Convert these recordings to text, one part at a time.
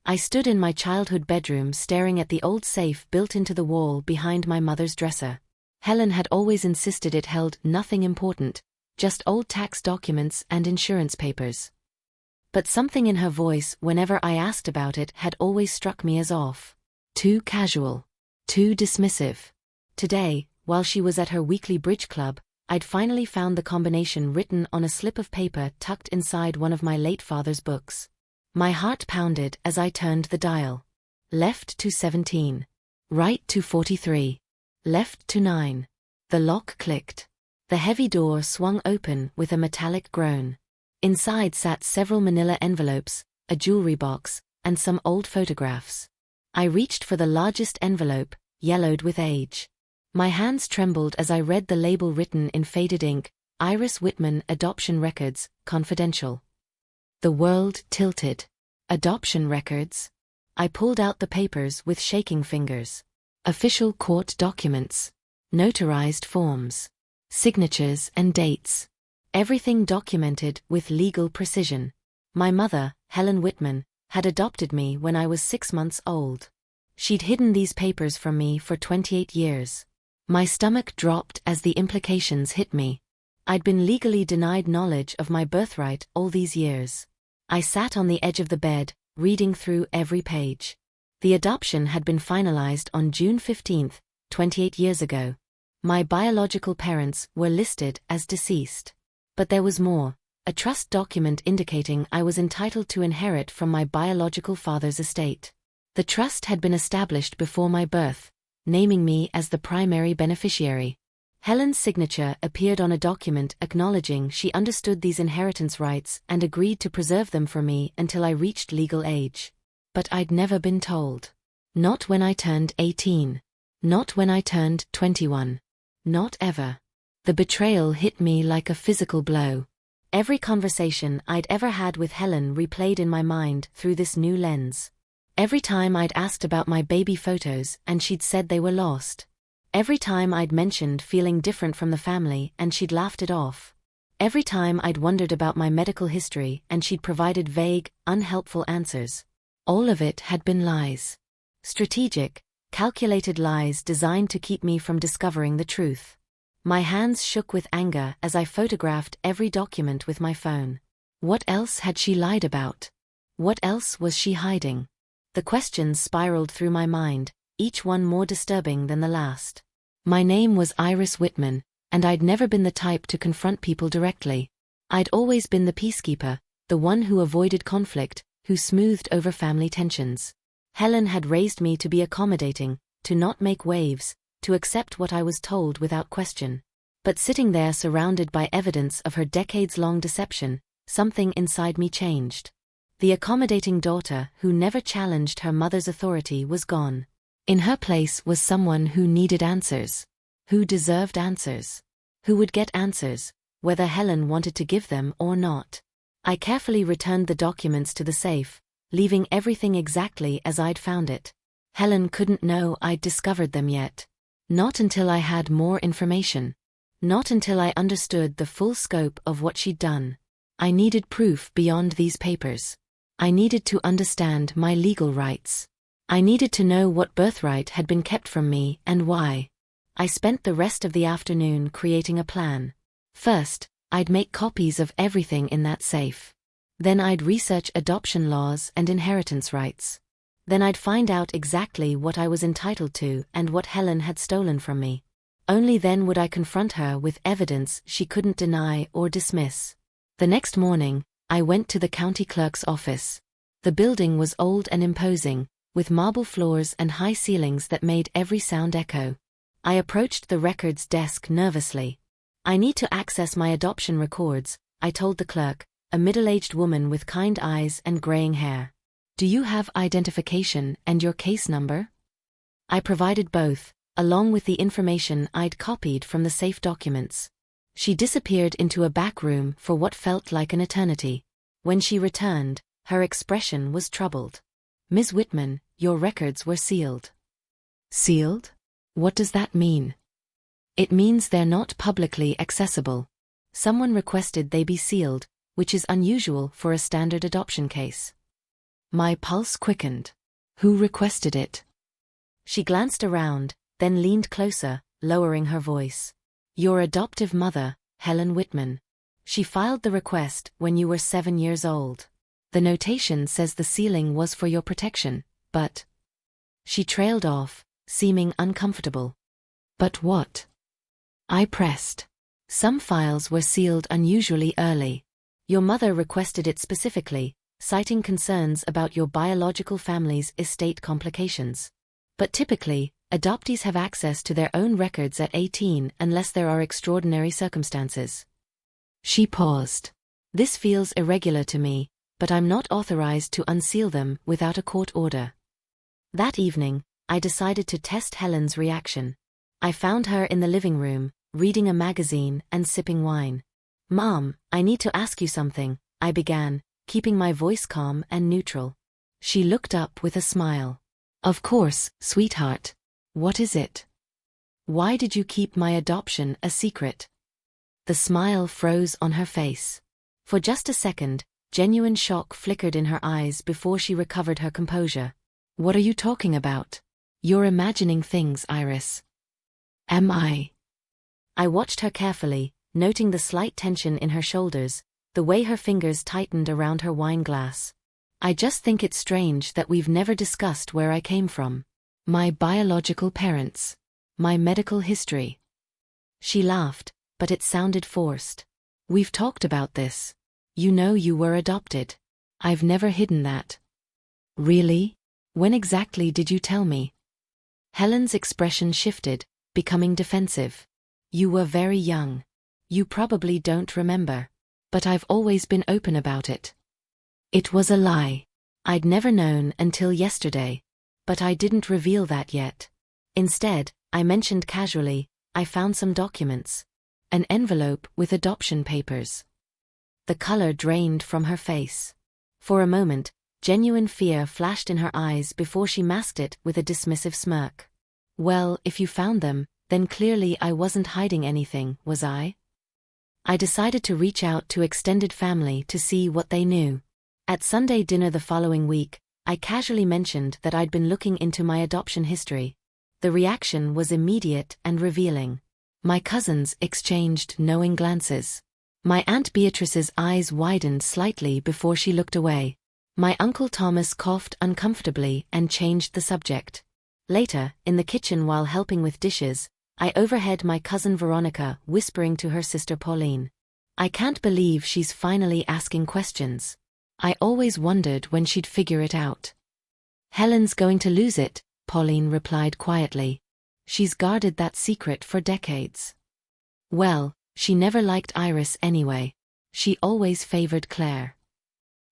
I stood in my childhood bedroom staring at the old safe built into the wall behind my mother's dresser. Helen had always insisted it held nothing important, just old tax documents and insurance papers. But something in her voice whenever I asked about it had always struck me as off. Too casual. Too dismissive. Today, while she was at her weekly bridge club, I'd finally found the combination written on a slip of paper tucked inside one of my late father's books. My heart pounded as I turned the dial. Left to 17. Right to 43. Left to 9. The lock clicked. The heavy door swung open with a metallic groan. Inside sat several manila envelopes, a jewelry box, and some old photographs. I reached for the largest envelope, yellowed with age. My hands trembled as I read the label written in faded ink, Iris Whitman Adoption Records, Confidential. The world tilted. Adoption records? I pulled out the papers with shaking fingers. Official court documents. Notarized forms. Signatures and dates. Everything documented with legal precision. My mother, Helen Whitman, had adopted me when I was 6 months old. She'd hidden these papers from me for 28 years. My stomach dropped as the implications hit me. I'd been legally denied knowledge of my birthright all these years. I sat on the edge of the bed, reading through every page. The adoption had been finalized on June 15, 28 years ago. My biological parents were listed as deceased. But there was more, a trust document indicating I was entitled to inherit from my biological father's estate. The trust had been established before my birth, naming me as the primary beneficiary. Helen's signature appeared on a document acknowledging she understood these inheritance rights and agreed to preserve them for me until I reached legal age. But I'd never been told. Not when I turned 18. Not when I turned 21. Not ever. The betrayal hit me like a physical blow. Every conversation I'd ever had with Helen replayed in my mind through this new lens. Every time I'd asked about my baby photos and she'd said they were lost. Every time I'd mentioned feeling different from the family and she'd laughed it off. Every time I'd wondered about my medical history and she'd provided vague, unhelpful answers. All of it had been lies. Strategic, calculated lies designed to keep me from discovering the truth. My hands shook with anger as I photographed every document with my phone. What else had she lied about? What else was she hiding? The questions spiraled through my mind, each one more disturbing than the last. My name was Iris Whitman, and I'd never been the type to confront people directly. I'd always been the peacekeeper, the one who avoided conflict, who smoothed over family tensions. Helen had raised me to be accommodating, to not make waves, to accept what I was told without question. But sitting there surrounded by evidence of her decades-long deception, something inside me changed. The accommodating daughter who never challenged her mother's authority was gone. In her place was someone who needed answers. Who deserved answers. Who would get answers, whether Helen wanted to give them or not. I carefully returned the documents to the safe, leaving everything exactly as I'd found it. Helen couldn't know I'd discovered them yet. Not until I had more information. Not until I understood the full scope of what she'd done. I needed proof beyond these papers. I needed to understand my legal rights. I needed to know what birthright had been kept from me and why. I spent the rest of the afternoon creating a plan. First, I'd make copies of everything in that safe. Then I'd research adoption laws and inheritance rights. Then I'd find out exactly what I was entitled to and what Helen had stolen from me. Only then would I confront her with evidence she couldn't deny or dismiss. The next morning, I went to the county clerk's office. The building was old and imposing, with marble floors and high ceilings that made every sound echo. I approached the records desk nervously. I need to access my adoption records, I told the clerk, a middle-aged woman with kind eyes and graying hair. Do you have identification and your case number? I provided both, along with the information I'd copied from the safe documents. She disappeared into a back room for what felt like an eternity. When she returned, her expression was troubled. Ms. Whitman, your records were sealed. Sealed? What does that mean? It means they're not publicly accessible. Someone requested they be sealed, which is unusual for a standard adoption case. My pulse quickened. Who requested it? She glanced around, then leaned closer, lowering her voice. Your adoptive mother, Helen Whitman. She filed the request when you were 7 years old. The notation says the sealing was for your protection, but... She trailed off, seeming uncomfortable. But what? I pressed. Some files were sealed unusually early. Your mother requested it specifically, citing concerns about your biological family's estate complications. But typically, adoptees have access to their own records at 18 unless there are extraordinary circumstances. She paused. This feels irregular to me, but I'm not authorized to unseal them without a court order. That evening, I decided to test Helen's reaction. I found her in the living room, reading a magazine and sipping wine. Mom, I need to ask you something, I began, keeping my voice calm and neutral. She looked up with a smile. Of course, sweetheart. What is it? Why did you keep my adoption a secret? The smile froze on her face. For just a second, genuine shock flickered in her eyes before she recovered her composure. What are you talking about? You're imagining things, Iris. Am I? I watched her carefully, noting the slight tension in her shoulders, the way her fingers tightened around her wine glass. I just think it's strange that we've never discussed where I came from. My biological parents. My medical history. She laughed, but it sounded forced. We've talked about this. You know you were adopted. I've never hidden that. Really? When exactly did you tell me? Helen's expression shifted, becoming defensive. You were very young. You probably don't remember. But I've always been open about it. It was a lie. I'd never known until yesterday. But I didn't reveal that yet. Instead, I mentioned casually, I found some documents. An envelope with adoption papers. The color drained from her face. For a moment, genuine fear flashed in her eyes before she masked it with a dismissive smirk. Well, if you found them, then clearly I wasn't hiding anything, was I? I decided to reach out to extended family to see what they knew. At Sunday dinner the following week, I casually mentioned that I'd been looking into my adoption history. The reaction was immediate and revealing. My cousins exchanged knowing glances. My Aunt Beatrice's eyes widened slightly before she looked away. My Uncle Thomas coughed uncomfortably and changed the subject. Later, in the kitchen while helping with dishes, I overheard my cousin Veronica whispering to her sister Pauline. I can't believe she's finally asking questions. I always wondered when she'd figure it out. Helen's going to lose it, Pauline replied quietly. She's guarded that secret for decades. Well, she never liked Iris anyway. She always favored Claire.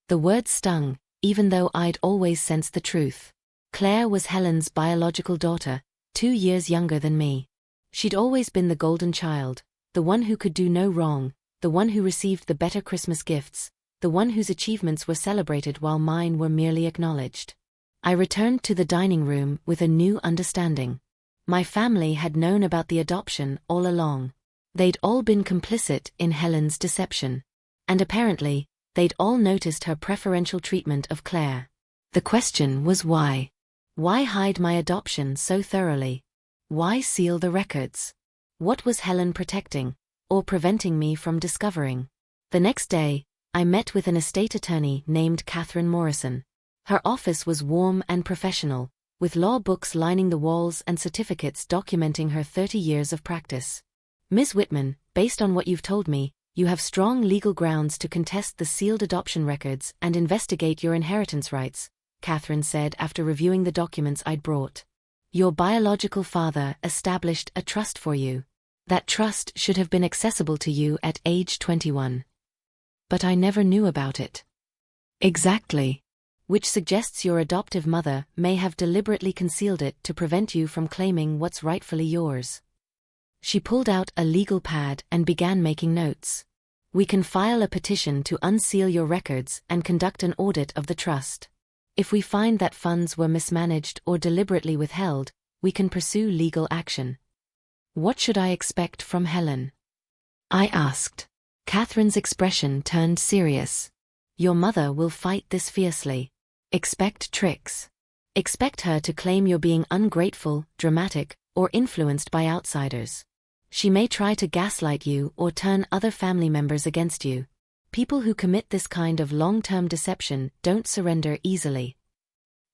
The word stung, even though I'd always sensed the truth. Claire was Helen's biological daughter, 2 years younger than me. She'd always been the golden child, the one who could do no wrong, the one who received the better Christmas gifts, the one whose achievements were celebrated while mine were merely acknowledged. I returned to the dining room with a new understanding. My family had known about the adoption all along. They'd all been complicit in Helen's deception. And apparently, they'd all noticed her preferential treatment of Claire. The question was why? Why hide my adoption so thoroughly? Why seal the records? What was Helen protecting, or preventing me from discovering? The next day, I met with an estate attorney named Catherine Morrison. Her office was warm and professional, with law books lining the walls and certificates documenting her 30 years of practice. Ms. Whitman, based on what you've told me, you have strong legal grounds to contest the sealed adoption records and investigate your inheritance rights, Catherine said after reviewing the documents I'd brought. Your biological father established a trust for you. That trust should have been accessible to you at age 21. But I never knew about it. Exactly. Which suggests your adoptive mother may have deliberately concealed it to prevent you from claiming what's rightfully yours. She pulled out a legal pad and began making notes. We can file a petition to unseal your records and conduct an audit of the trust. If we find that funds were mismanaged or deliberately withheld, we can pursue legal action. What should I expect from Helen? I asked. Catherine's expression turned serious. Your mother will fight this fiercely. Expect tricks. Expect her to claim you're being ungrateful, dramatic, or influenced by outsiders. She may try to gaslight you or turn other family members against you. People who commit this kind of long-term deception don't surrender easily.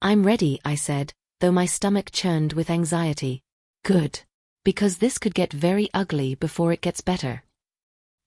I'm ready, I said, though my stomach churned with anxiety. Good. Because this could get very ugly before it gets better.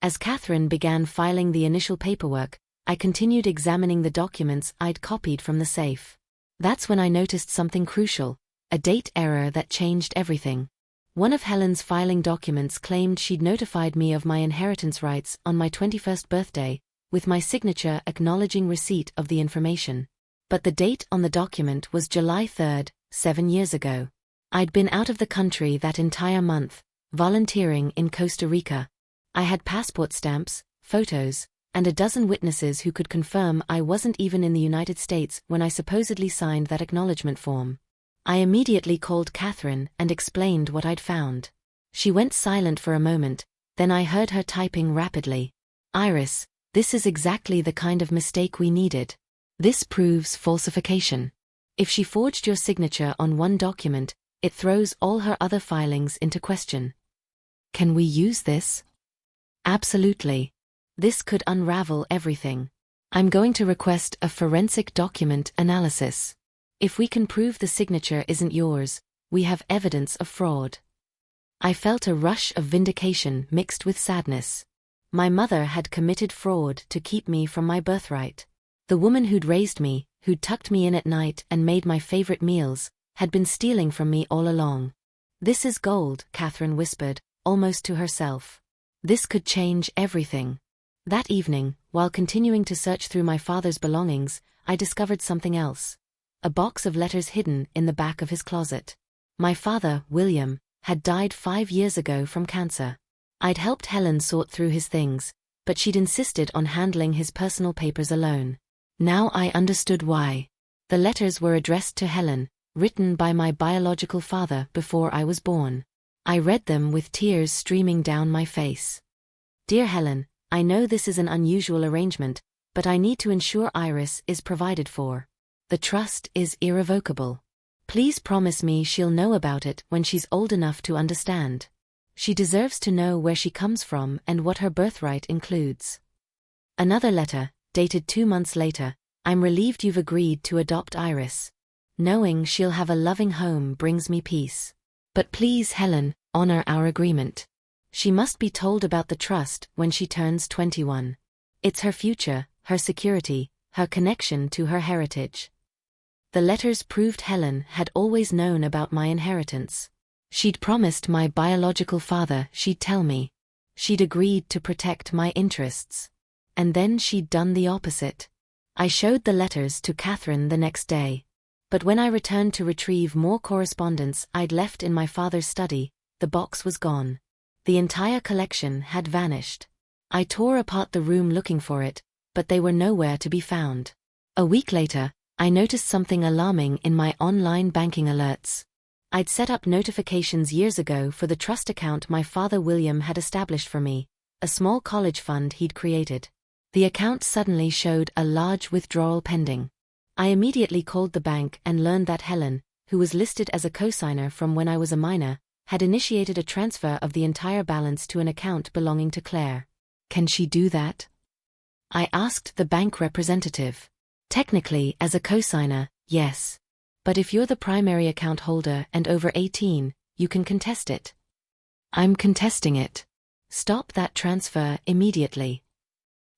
As Catherine began filing the initial paperwork, I continued examining the documents I'd copied from the safe. That's when I noticed something crucial, a date error that changed everything. One of Helen's filing documents claimed she'd notified me of my inheritance rights on my 21st birthday, with my signature acknowledging receipt of the information. But the date on the document was July 3rd, 7 years ago. I'd been out of the country that entire month, volunteering in Costa Rica. I had passport stamps, photos, and a dozen witnesses who could confirm I wasn't even in the United States when I supposedly signed that acknowledgement form. I immediately called Catherine and explained what I'd found. She went silent for a moment, then I heard her typing rapidly. Iris, this is exactly the kind of mistake we needed. This proves falsification. If she forged your signature on one document, it throws all her other filings into question. Can we use this? Absolutely. This could unravel everything. I'm going to request a forensic document analysis. If we can prove the signature isn't yours, we have evidence of fraud. I felt a rush of vindication mixed with sadness. My mother had committed fraud to keep me from my birthright. The woman who'd raised me, who'd tucked me in at night and made my favorite meals, had been stealing from me all along. This is gold, Catherine whispered, almost to herself. This could change everything. That evening, while continuing to search through my father's belongings, I discovered something else. A box of letters hidden in the back of his closet. My father, William, had died 5 years ago from cancer. I'd helped Helen sort through his things, but she'd insisted on handling his personal papers alone. Now I understood why. The letters were addressed to Helen, written by my biological father before I was born. I read them with tears streaming down my face. Dear Helen, I know this is an unusual arrangement, but I need to ensure Iris is provided for. The trust is irrevocable. Please promise me she'll know about it when she's old enough to understand. She deserves to know where she comes from and what her birthright includes. Another letter, dated 2 months later. I'm relieved you've agreed to adopt Iris. Knowing she'll have a loving home brings me peace. But please, Helen, honor our agreement. She must be told about the trust when she turns 21. It's her future, her security, her connection to her heritage. The letters proved Helen had always known about my inheritance. She'd promised my biological father she'd tell me. She'd agreed to protect my interests. And then she'd done the opposite. I showed the letters to Catherine the next day. But when I returned to retrieve more correspondence I'd left in my father's study, the box was gone. The entire collection had vanished. I tore apart the room looking for it, but they were nowhere to be found. A week later, I noticed something alarming in my online banking alerts. I'd set up notifications years ago for the trust account my father William had established for me, a small college fund he'd created. The account suddenly showed a large withdrawal pending. I immediately called the bank and learned that Helen, who was listed as a cosigner from when I was a minor, had initiated a transfer of the entire balance to an account belonging to Claire. Can she do that? I asked the bank representative. Technically, as a cosigner, yes. But if you're the primary account holder and over 18, you can contest it. I'm contesting it. Stop that transfer immediately.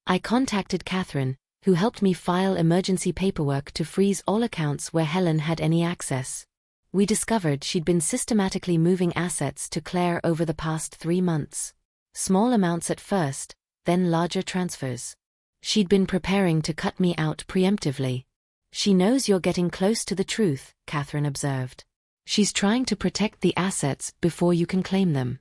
I contacted Catherine, who helped me file emergency paperwork to freeze all accounts where Helen had any access. We discovered she'd been systematically moving assets to Claire over the past 3 months. Small amounts at first, then larger transfers. She'd been preparing to cut me out preemptively. She knows you're getting close to the truth, Catherine observed. She's trying to protect the assets before you can claim them.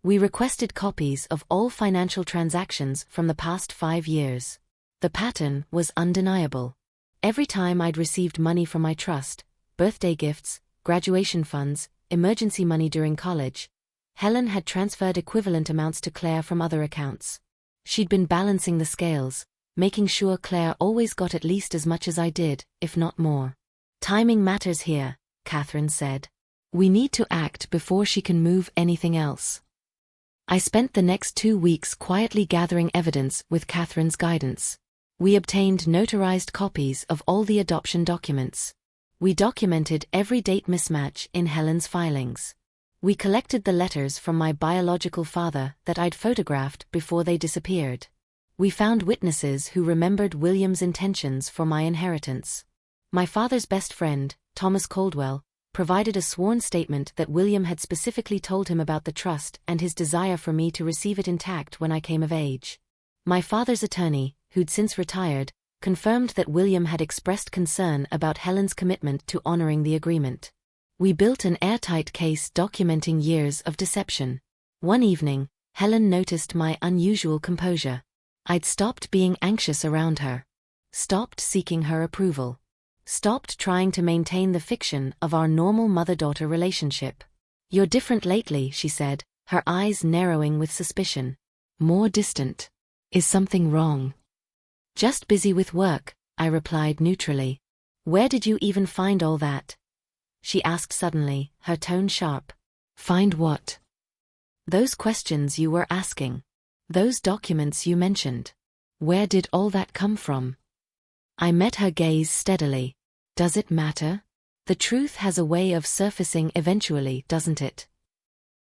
We requested copies of all financial transactions from the past 5 years. The pattern was undeniable. Every time I'd received money from my trust, birthday gifts, graduation funds, emergency money during college, Helen had transferred equivalent amounts to Claire from other accounts. She'd been balancing the scales, making sure Claire always got at least as much as I did, if not more. Timing matters here, Catherine said. We need to act before she can move anything else. I spent the next 2 weeks quietly gathering evidence with Catherine's guidance. We obtained notarized copies of all the adoption documents. We documented every date mismatch in Helen's filings. We collected the letters from my biological father that I'd photographed before they disappeared. We found witnesses who remembered William's intentions for my inheritance. My father's best friend, Thomas Caldwell, provided a sworn statement that William had specifically told him about the trust and his desire for me to receive it intact when I came of age. My father's attorney, who'd since retired, confirmed that William had expressed concern about Helen's commitment to honoring the agreement. We built an airtight case documenting years of deception. One evening, Helen noticed my unusual composure. I'd stopped being anxious around her. Stopped seeking her approval. Stopped trying to maintain the fiction of our normal mother-daughter relationship. You're different lately, she said, her eyes narrowing with suspicion. More distant. Is something wrong? Just busy with work, I replied neutrally. Where did you even find all that? She asked suddenly, her tone sharp. Find what? Those questions you were asking. Those documents you mentioned. Where did all that come from? I met her gaze steadily. Does it matter? The truth has a way of surfacing eventually, doesn't it?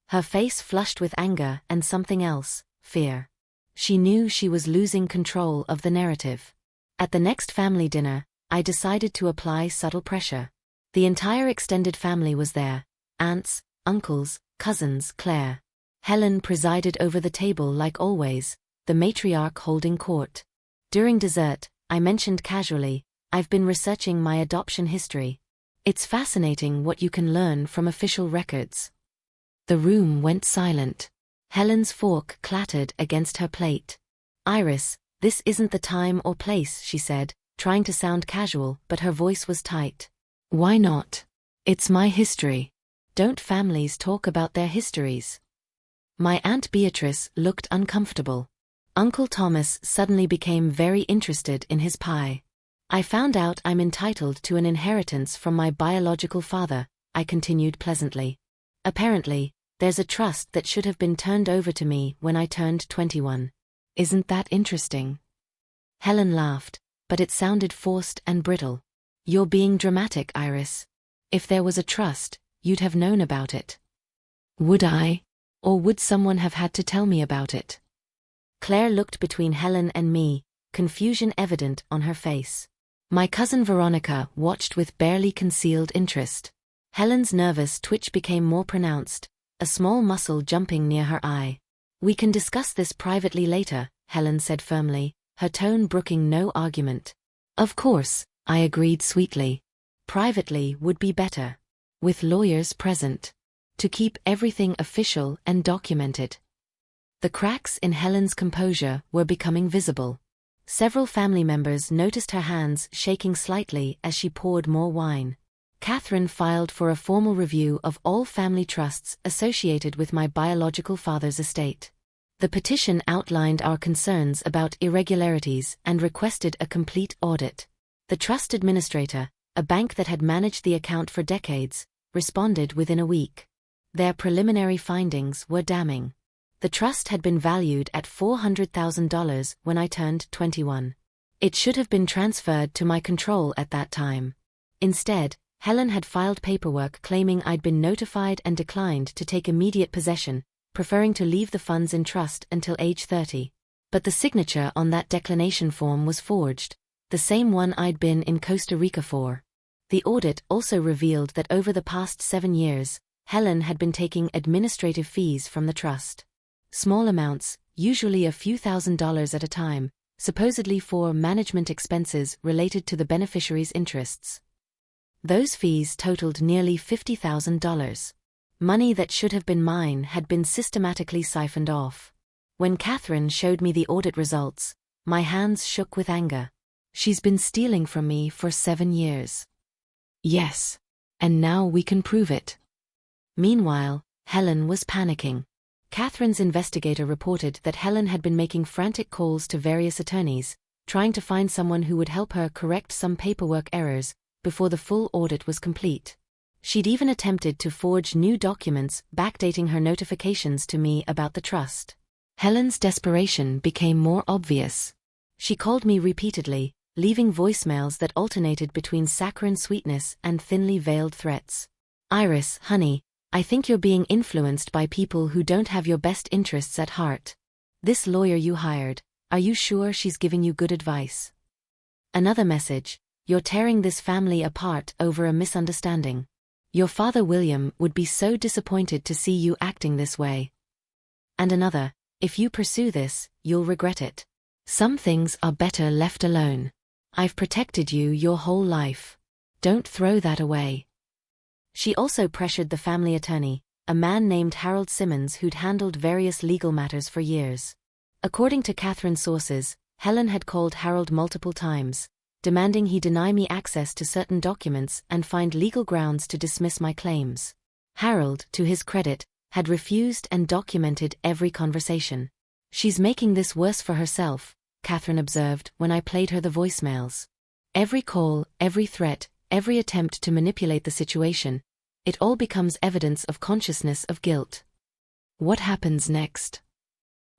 Her face flushed with anger and something else, fear. She knew she was losing control of the narrative. At the next family dinner, I decided to apply subtle pressure. The entire extended family was there. Aunts, uncles, cousins, Claire. Helen presided over the table like always, the matriarch holding court. During dessert, I mentioned casually, I've been researching my adoption history. It's fascinating what you can learn from official records. The room went silent. Helen's fork clattered against her plate. Iris, this isn't the time or place, she said, trying to sound casual, but her voice was tight. Why not? It's my history. Don't families talk about their histories? My Aunt Beatrice looked uncomfortable. Uncle Thomas suddenly became very interested in his pie. I found out I'm entitled to an inheritance from my biological father, I continued pleasantly. Apparently, there's a trust that should have been turned over to me when I turned 21. Isn't that interesting? Helen laughed, but it sounded forced and brittle. You're being dramatic, Iris. If there was a trust, you'd have known about it. Would I? Or would someone have had to tell me about it? Claire looked between Helen and me, confusion evident on her face. My cousin Veronica watched with barely concealed interest. Helen's nervous twitch became more pronounced, a small muscle jumping near her eye. We can discuss this privately later, Helen said firmly, her tone brooking no argument. Of course, I agreed sweetly. Privately would be better. With lawyers present. To keep everything official and documented. The cracks in Helen's composure were becoming visible. Several family members noticed her hands shaking slightly as she poured more wine. Catherine filed for a formal review of all family trusts associated with my biological father's estate. The petition outlined our concerns about irregularities and requested a complete audit. The trust administrator, a bank that had managed the account for decades, responded within a week. Their preliminary findings were damning. The trust had been valued at $400,000 when I turned 21. It should have been transferred to my control at that time. Instead, Helen had filed paperwork claiming I'd been notified and declined to take immediate possession, preferring to leave the funds in trust until age 30. But the signature on that declination form was forged, the same one I'd been in Costa Rica for. The audit also revealed that over the past 7 years, Helen had been taking administrative fees from the trust. Small amounts, usually a few $1,000s at a time, supposedly for management expenses related to the beneficiary's interests. Those fees totaled nearly $50,000. Money that should have been mine had been systematically siphoned off. When Catherine showed me the audit results, my hands shook with anger. She's been stealing from me for 7 years. Yes. And now we can prove it. Meanwhile, Helen was panicking. Catherine's investigator reported that Helen had been making frantic calls to various attorneys, trying to find someone who would help her correct some paperwork errors before the full audit was complete. She'd even attempted to forge new documents backdating her notifications to me about the trust. Helen's desperation became more obvious. She called me repeatedly, leaving voicemails that alternated between saccharine sweetness and thinly veiled threats. "Iris, honey, I think you're being influenced by people who don't have your best interests at heart. This lawyer you hired, are you sure she's giving you good advice?" Another message: "You're tearing this family apart over a misunderstanding. Your father William would be so disappointed to see you acting this way." And another: "If you pursue this, you'll regret it. Some things are better left alone. I've protected you your whole life. Don't throw that away." She also pressured the family attorney, a man named Harold Simmons who'd handled various legal matters for years. According to Catherine's sources, Helen had called Harold multiple times, demanding he deny me access to certain documents and find legal grounds to dismiss my claims. Harold, to his credit, had refused and documented every conversation. "She's making this worse for herself," Catherine observed when I played her the voicemails. "Every call, every threat, every attempt to manipulate the situation, it all becomes evidence of consciousness of guilt." What happens next?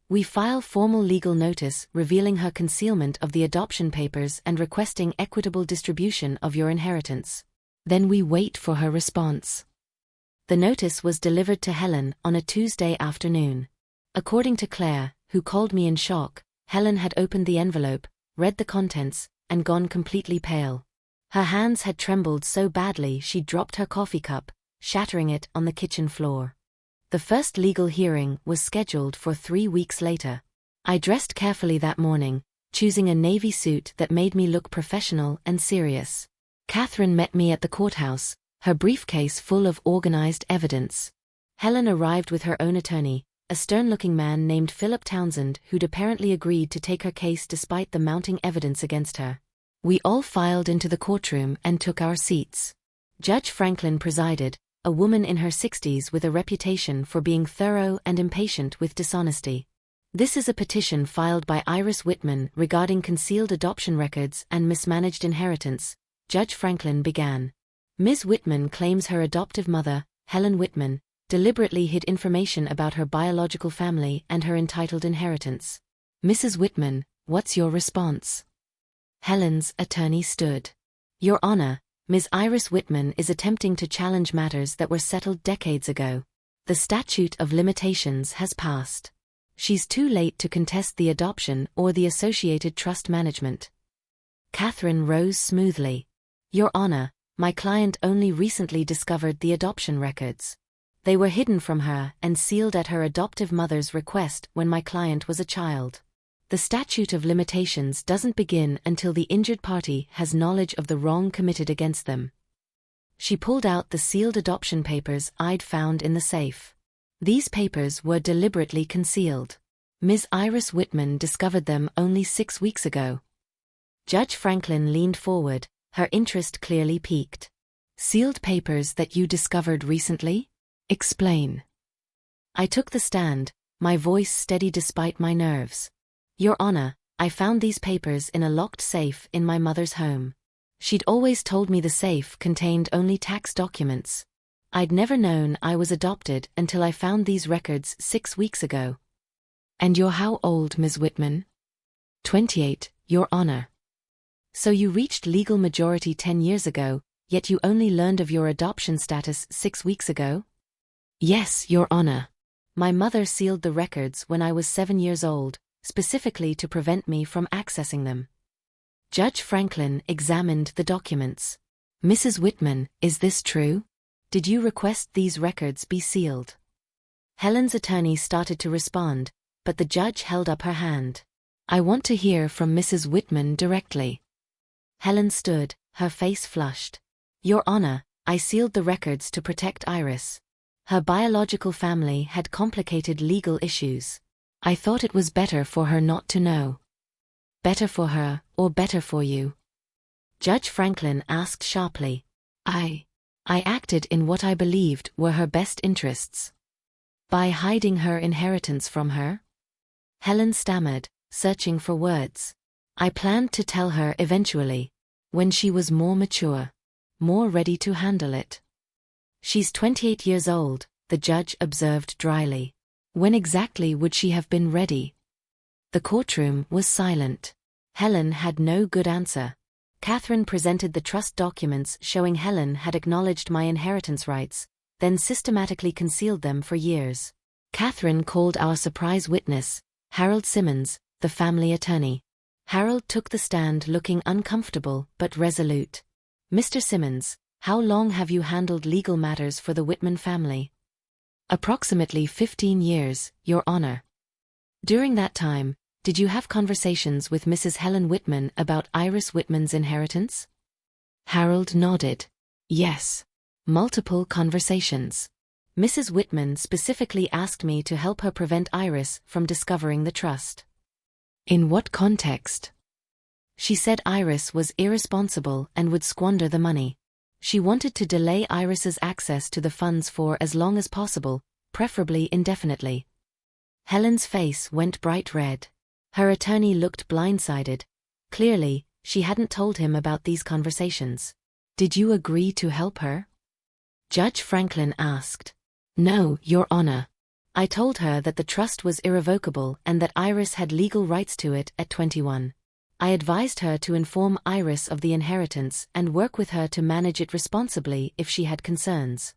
We file formal legal notice revealing her concealment of the adoption papers and requesting equitable distribution of your inheritance. Then we wait for her response. The notice was delivered to Helen on a Tuesday afternoon. According to Claire, who called me in shock, Helen had opened the envelope, read the contents, and gone completely pale. Her hands had trembled so badly she'd dropped her coffee cup, shattering it on the kitchen floor. The first legal hearing was scheduled for 3 weeks later. I dressed carefully that morning, choosing a navy suit that made me look professional and serious. Catherine met me at the courthouse, her briefcase full of organized evidence. Helen arrived with her own attorney, a stern-looking man named Philip Townsend who'd apparently agreed to take her case despite the mounting evidence against her. We all filed into the courtroom and took our seats. Judge Franklin presided, a woman in her 60s with a reputation for being thorough and impatient with dishonesty. "This is a petition filed by Iris Whitman regarding concealed adoption records and mismanaged inheritance," Judge Franklin began. "Ms. Whitman claims her adoptive mother, Helen Whitman, deliberately hid information about her biological family and her entitled inheritance. Mrs. Whitman, what's your response?" Helen's attorney stood. "Your Honor, Ms. Iris Whitman is attempting to challenge matters that were settled decades ago. The statute of limitations has passed. She's too late to contest the adoption or the associated trust management." Catherine rose smoothly. "Your Honor, my client only recently discovered the adoption records. They were hidden from her and sealed at her adoptive mother's request when my client was a child. The statute of limitations doesn't begin until the injured party has knowledge of the wrong committed against them." She pulled out the sealed adoption papers I'd found in the safe. These papers were deliberately concealed. Ms. Iris Whitman discovered them only 6 weeks ago. Judge Franklin leaned forward, her interest clearly piqued. "Sealed papers that you discovered recently? Explain." I took the stand, my voice steady despite my nerves. "Your Honor, I found these papers in a locked safe in my mother's home. She'd always told me the safe contained only tax documents. I'd never known I was adopted until I found these records 6 weeks ago." "And you're how old, Ms. Whitman?" 28, Your Honor." "So you reached legal majority 10 years ago, yet you only learned of your adoption status 6 weeks ago?" "Yes, Your Honor. My mother sealed the records when I was 7 years old, specifically to prevent me from accessing them." Judge Franklin examined the documents. "Mrs. Whitman, is this true? Did you request these records be sealed?" Helen's attorney started to respond, but the judge held up her hand. "I want to hear from Mrs. Whitman directly." Helen stood, her face flushed. "Your Honor, I sealed the records to protect Iris. Her biological family had complicated legal issues. I thought it was better for her not to know." "Better for her, or better for you?" Judge Franklin asked sharply. I acted in what I believed were her best interests." "By hiding her inheritance from her?" Helen stammered, searching for words. I planned to tell her eventually, when she was more mature, more ready to handle it. She's 28 years old, the judge observed dryly. When exactly would she have been ready? The courtroom was silent. Helen had no good answer. Catherine presented the trust documents showing Helen had acknowledged my inheritance rights, then systematically concealed them for years. Catherine called our surprise witness, Harold Simmons, the family attorney. Harold took the stand looking uncomfortable but resolute. Mr. Simmons, how long have you handled legal matters for the Whitman family? Approximately 15 years, Your Honor. During that time, did you have conversations with Mrs. Helen Whitman about Iris Whitman's inheritance? Harold nodded. Yes. Multiple conversations. Mrs. Whitman specifically asked me to help her prevent Iris from discovering the trust. In what context? She said Iris was irresponsible and would squander the money. She wanted to delay Iris's access to the funds for as long as possible, preferably indefinitely. Helen's face went bright red. Her attorney looked blindsided. Clearly, she hadn't told him about these conversations. Did you agree to help her? Judge Franklin asked. No, Your Honor. I told her that the trust was irrevocable and that Iris had legal rights to it at 21. I advised her to inform Iris of the inheritance and work with her to manage it responsibly if she had concerns.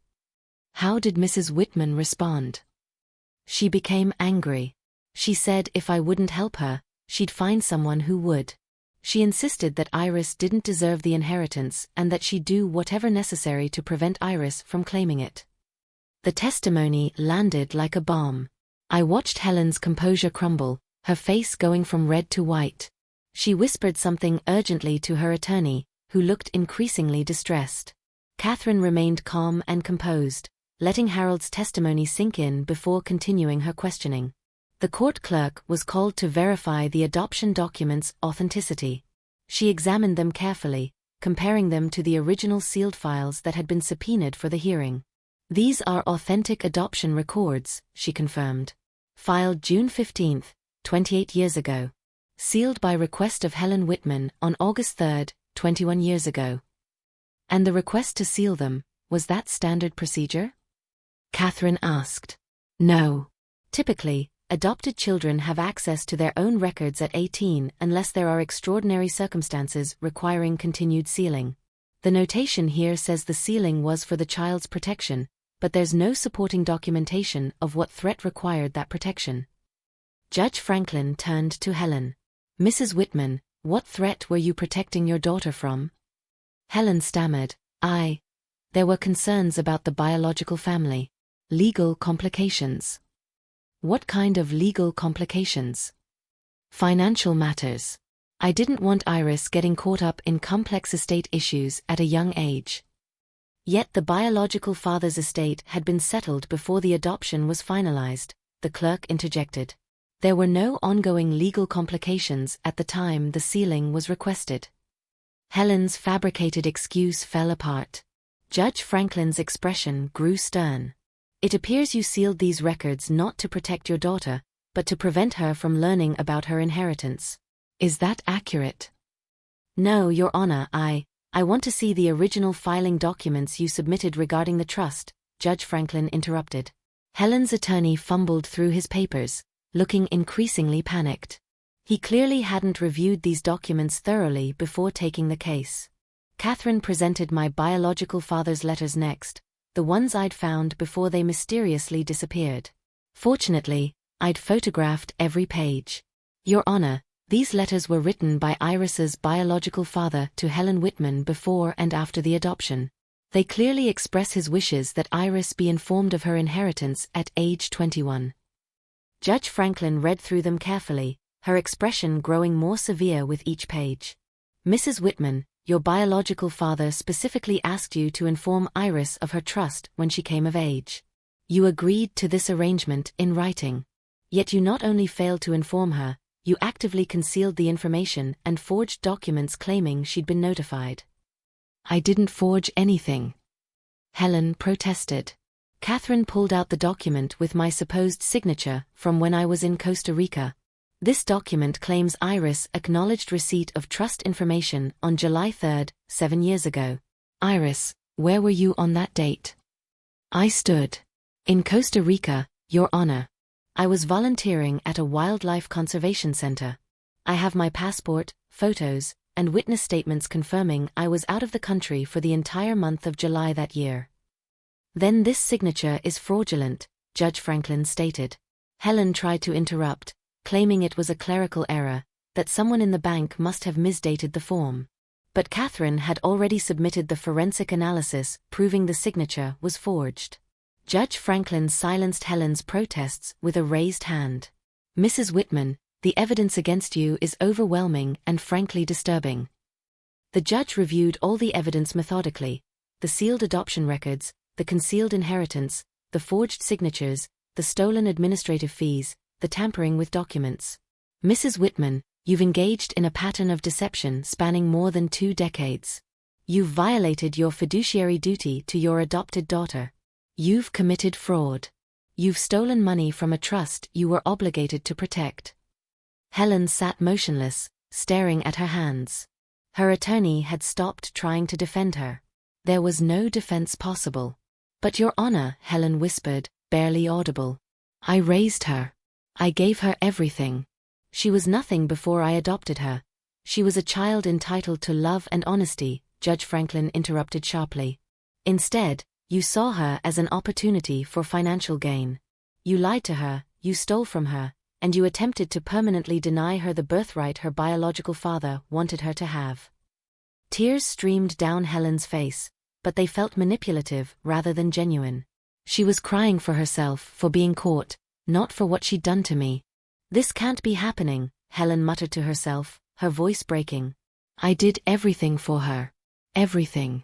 How did Mrs. Whitman respond? She became angry. She said if I wouldn't help her, she'd find someone who would. She insisted that Iris didn't deserve the inheritance and that she'd do whatever necessary to prevent Iris from claiming it. The testimony landed like a bomb. I watched Helen's composure crumble, her face going from red to white. She whispered something urgently to her attorney, who looked increasingly distressed. Catherine remained calm and composed, letting Harold's testimony sink in before continuing her questioning. The court clerk was called to verify the adoption documents' authenticity. She examined them carefully, comparing them to the original sealed files that had been subpoenaed for the hearing. These are authentic adoption records, she confirmed. Filed June 15, 28 years ago. Sealed by request of Helen Whitman on August 3, 21 years ago. And the request to seal them, was that standard procedure? Catherine asked. No. Typically, adopted children have access to their own records at 18 unless there are extraordinary circumstances requiring continued sealing. The notation here says the sealing was for the child's protection, but there's no supporting documentation of what threat required that protection. Judge Franklin turned to Helen. Mrs. Whitman, what threat were you protecting your daughter from? Helen stammered. There were concerns about the biological family. Legal complications. What kind of legal complications? Financial matters. I didn't want Iris getting caught up in complex estate issues at a young age. Yet the biological father's estate had been settled before the adoption was finalized, the clerk interjected. There were no ongoing legal complications at the time the sealing was requested. Helen's fabricated excuse fell apart. Judge Franklin's expression grew stern. It appears you sealed these records not to protect your daughter, but to prevent her from learning about her inheritance. Is that accurate? No, Your Honor, I want to see the original filing documents you submitted regarding the trust, Judge Franklin interrupted. Helen's attorney fumbled through his papers, looking increasingly panicked. He clearly hadn't reviewed these documents thoroughly before taking the case. Catherine presented my biological father's letters next, the ones I'd found before they mysteriously disappeared. Fortunately, I'd photographed every page. Your Honor, these letters were written by Iris's biological father to Helen Whitman before and after the adoption. They clearly express his wishes that Iris be informed of her inheritance at age 21. Judge Franklin read through them carefully, her expression growing more severe with each page. Mrs. Whitman, your biological father specifically asked you to inform Iris of her trust when she came of age. You agreed to this arrangement in writing. Yet you not only failed to inform her, you actively concealed the information and forged documents claiming she'd been notified. I didn't forge anything. Helen protested. Catherine pulled out the document with my supposed signature from when I was in Costa Rica. This document claims Iris acknowledged receipt of trust information on July 3, 7 years ago. Iris, where were you on that date? I stood. In Costa Rica, Your Honor. I was volunteering at a wildlife conservation center. I have my passport, photos, and witness statements confirming I was out of the country for the entire month of July that year. Then this signature is fraudulent, Judge Franklin stated. Helen tried to interrupt, claiming it was a clerical error, that someone in the bank must have misdated the form. But Catherine had already submitted the forensic analysis proving the signature was forged. Judge Franklin silenced Helen's protests with a raised hand. Mrs. Whitman, the evidence against you is overwhelming and frankly disturbing. The judge reviewed all the evidence methodically: the sealed adoption records, the concealed inheritance, the forged signatures, the stolen administrative fees, the tampering with documents. Mrs. Whitman, you've engaged in a pattern of deception spanning more than 2 decades. You've violated your fiduciary duty to your adopted daughter. You've committed fraud. You've stolen money from a trust you were obligated to protect. Helen sat motionless, staring at her hands. Her attorney had stopped trying to defend her. There was no defense possible. But Your Honor, Helen whispered, barely audible. I raised her. I gave her everything. She was nothing before I adopted her. She was a child entitled to love and honesty, Judge Franklin interrupted sharply. Instead, you saw her as an opportunity for financial gain. You lied to her, you stole from her, and you attempted to permanently deny her the birthright her biological father wanted her to have. Tears streamed down Helen's face, but they felt manipulative rather than genuine. She was crying for herself for being caught, not for what she'd done to me. This can't be happening, Helen muttered to herself, her voice breaking. I did everything for her. Everything.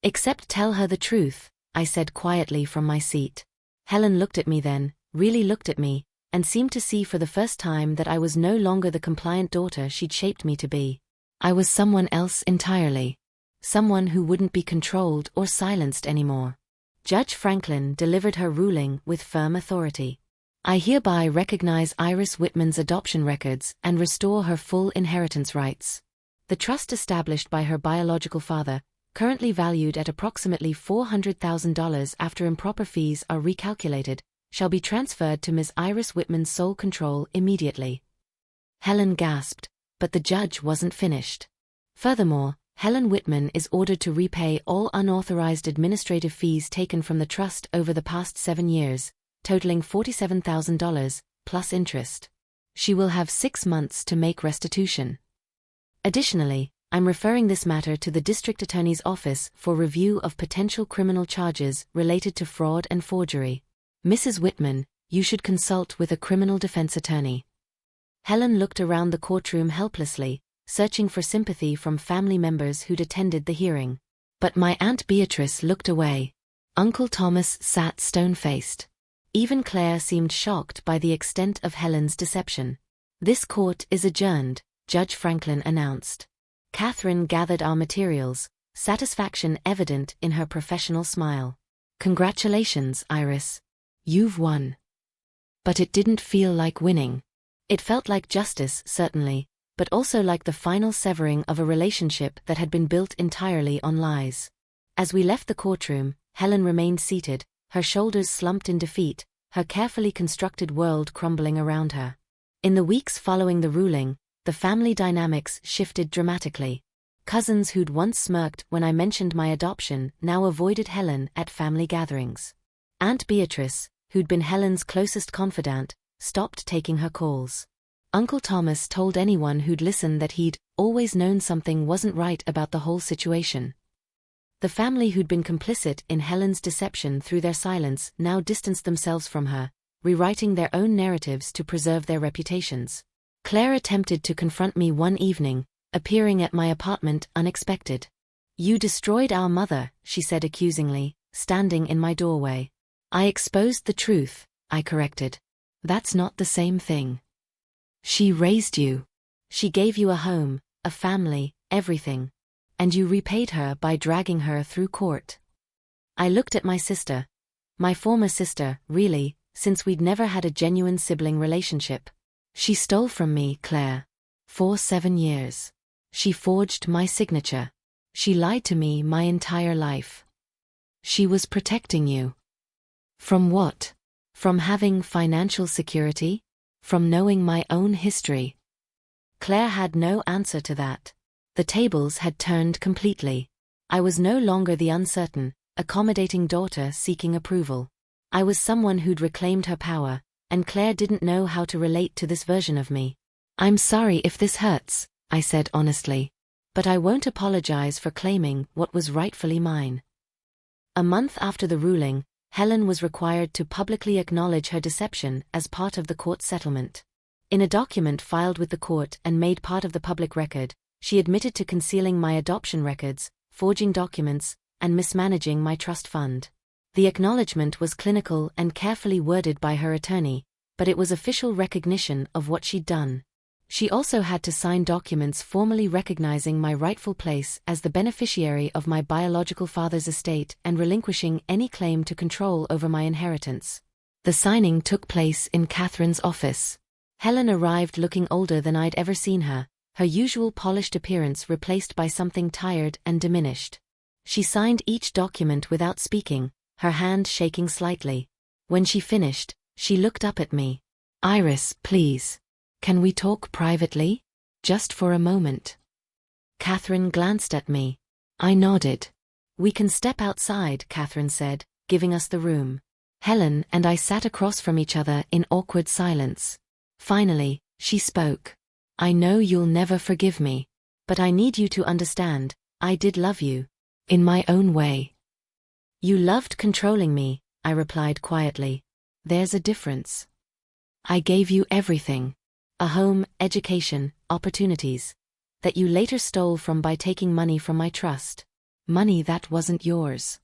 Except tell her the truth, I said quietly from my seat. Helen looked at me then, really looked at me, and seemed to see for the first time that I was no longer the compliant daughter she'd shaped me to be. I was someone else entirely. Someone who wouldn't be controlled or silenced anymore. Judge Franklin delivered her ruling with firm authority. I hereby recognize Iris Whitman's adoption records and restore her full inheritance rights. The trust established by her biological father, currently valued at approximately $400,000 after improper fees are recalculated, shall be transferred to Ms. Iris Whitman's sole control immediately. Helen gasped, but the judge wasn't finished. Furthermore, Helen Whitman is ordered to repay all unauthorized administrative fees taken from the trust over the past 7 years, totaling $47,000, plus interest. She will have 6 months to make restitution. Additionally, I'm referring this matter to the District Attorney's Office for review of potential criminal charges related to fraud and forgery. Mrs. Whitman, you should consult with a criminal defense attorney. Helen looked around the courtroom helplessly, searching for sympathy from family members who'd attended the hearing. But my Aunt Beatrice looked away. Uncle Thomas sat stone-faced. Even Claire seemed shocked by the extent of Helen's deception. This court is adjourned, Judge Franklin announced. Catherine gathered our materials, satisfaction evident in her professional smile. Congratulations, Iris. You've won. But it didn't feel like winning. It felt like justice, certainly, but also like the final severing of a relationship that had been built entirely on lies. As we left the courtroom, Helen remained seated, her shoulders slumped in defeat, her carefully constructed world crumbling around her. In the weeks following the ruling, the family dynamics shifted dramatically. Cousins who'd once smirked when I mentioned my adoption now avoided Helen at family gatherings. Aunt Beatrice, who'd been Helen's closest confidant, stopped taking her calls. Uncle Thomas told anyone who'd listen that he'd always known something wasn't right about the whole situation. The family who'd been complicit in Helen's deception through their silence now distanced themselves from her, rewriting their own narratives to preserve their reputations. Claire attempted to confront me one evening, appearing at my apartment unexpected. You destroyed our mother, she said accusingly, standing in my doorway. I exposed the truth, I corrected. That's not the same thing. She raised you. She gave you a home, a family, everything. And you repaid her by dragging her through court. I looked at my sister. My former sister, really, since we'd never had a genuine sibling relationship. She stole from me, Claire. For 7 years. She forged my signature. She lied to me my entire life. She was protecting you. From what? From having financial security? From knowing my own history? Claire had no answer to that. The tables had turned completely. I was no longer the uncertain, accommodating daughter seeking approval. I was someone who'd reclaimed her power, and Claire didn't know how to relate to this version of me. "I'm sorry if this hurts," I said honestly. "But I won't apologize for claiming what was rightfully mine." A month after the ruling, Helen was required to publicly acknowledge her deception as part of the court settlement. In a document filed with the court and made part of the public record, she admitted to concealing my adoption records, forging documents, and mismanaging my trust fund. The acknowledgement was clinical and carefully worded by her attorney, but it was official recognition of what she'd done. She also had to sign documents formally recognizing my rightful place as the beneficiary of my biological father's estate and relinquishing any claim to control over my inheritance. The signing took place in Catherine's office. Helen arrived looking older than I'd ever seen her, her usual polished appearance replaced by something tired and diminished. She signed each document without speaking, her hand shaking slightly. When she finished, she looked up at me. "Iris, please. Can we talk privately? Just for a moment." Catherine glanced at me. I nodded. "We can step outside," Catherine said, giving us the room. Helen and I sat across from each other in awkward silence. Finally, she spoke. "I know you'll never forgive me. But I need you to understand, I did love you. In my own way." "You loved controlling me," I replied quietly. "There's a difference. I gave you everything. A home, education, opportunities. That you later stole from by taking money from my trust. Money that wasn't yours."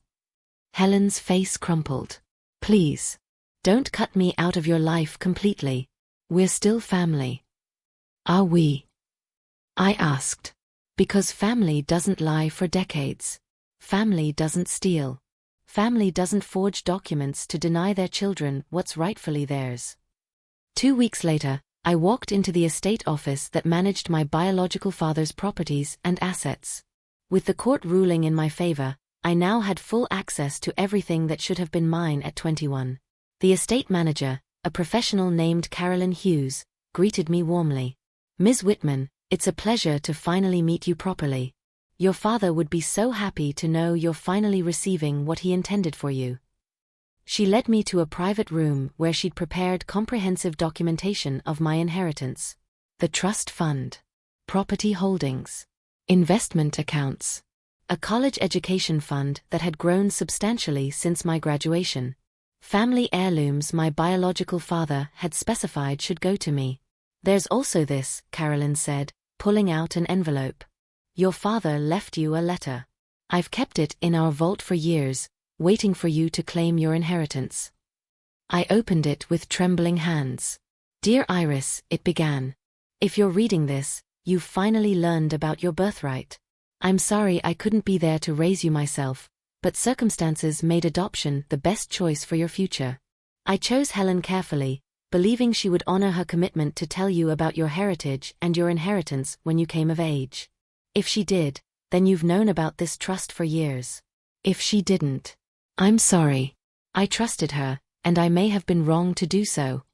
Helen's face crumpled. "Please. Don't cut me out of your life completely. We're still family." "Are we?" I asked. "Because family doesn't lie for decades. Family doesn't steal. Family doesn't forge documents to deny their children what's rightfully theirs." 2 weeks later, I walked into the estate office that managed my biological father's properties and assets. With the court ruling in my favor, I now had full access to everything that should have been mine at 21. The estate manager, a professional named Carolyn Hughes, greeted me warmly. "Ms. Whitman, it's a pleasure to finally meet you properly. Your father would be so happy to know you're finally receiving what he intended for you." She led me to a private room where she'd prepared comprehensive documentation of my inheritance. The trust fund. Property holdings. Investment accounts. A college education fund that had grown substantially since my graduation. Family heirlooms my biological father had specified should go to me. "There's also this," Carolyn said, pulling out an envelope. "Your father left you a letter. I've kept it in our vault for years, waiting for you to claim your inheritance." I opened it with trembling hands. "Dear Iris," it began. "If you're reading this, you've finally learned about your birthright. I'm sorry I couldn't be there to raise you myself, but circumstances made adoption the best choice for your future. I chose Helen carefully, believing she would honor her commitment to tell you about your heritage and your inheritance when you came of age. If she did, then you've known about this trust for years. If she didn't, I'm sorry. I trusted her, and I may have been wrong to do so."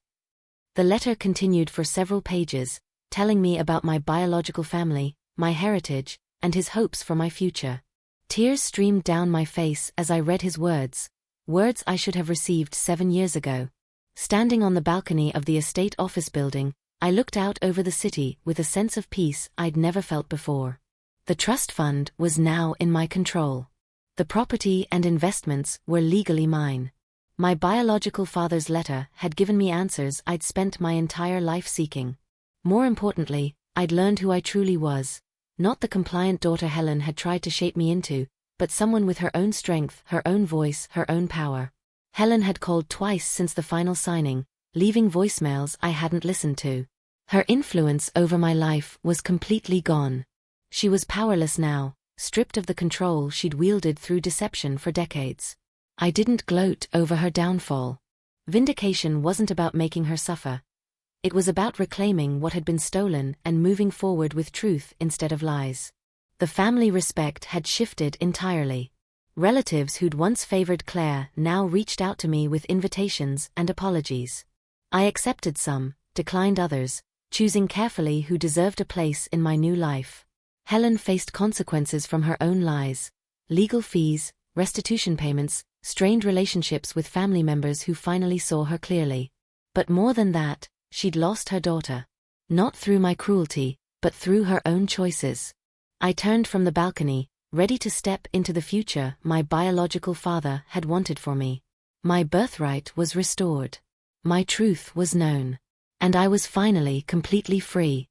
The letter continued for several pages, telling me about my biological family, my heritage, and his hopes for my future. Tears streamed down my face as I read his words, words I should have received 7 years ago. Standing on the balcony of the estate office building, I looked out over the city with a sense of peace I'd never felt before. The trust fund was now in my control. The property and investments were legally mine. My biological father's letter had given me answers I'd spent my entire life seeking. More importantly, I'd learned who I truly was. Not the compliant daughter Helen had tried to shape me into, but someone with her own strength, her own voice, her own power. Helen had called twice since the final signing, leaving voicemails I hadn't listened to. Her influence over my life was completely gone. She was powerless now, stripped of the control she'd wielded through deception for decades. I didn't gloat over her downfall. Vindication wasn't about making her suffer. It was about reclaiming what had been stolen and moving forward with truth instead of lies. The family respect had shifted entirely. Relatives who'd once favored Claire now reached out to me with invitations and apologies. I accepted some, declined others, choosing carefully who deserved a place in my new life. Helen faced consequences from her own lies: legal fees, restitution payments, strained relationships with family members who finally saw her clearly. But more than that, she'd lost her daughter. Not through my cruelty, but through her own choices. I turned from the balcony, ready to step into the future my biological father had wanted for me. My birthright was restored. My truth was known. And I was finally completely free.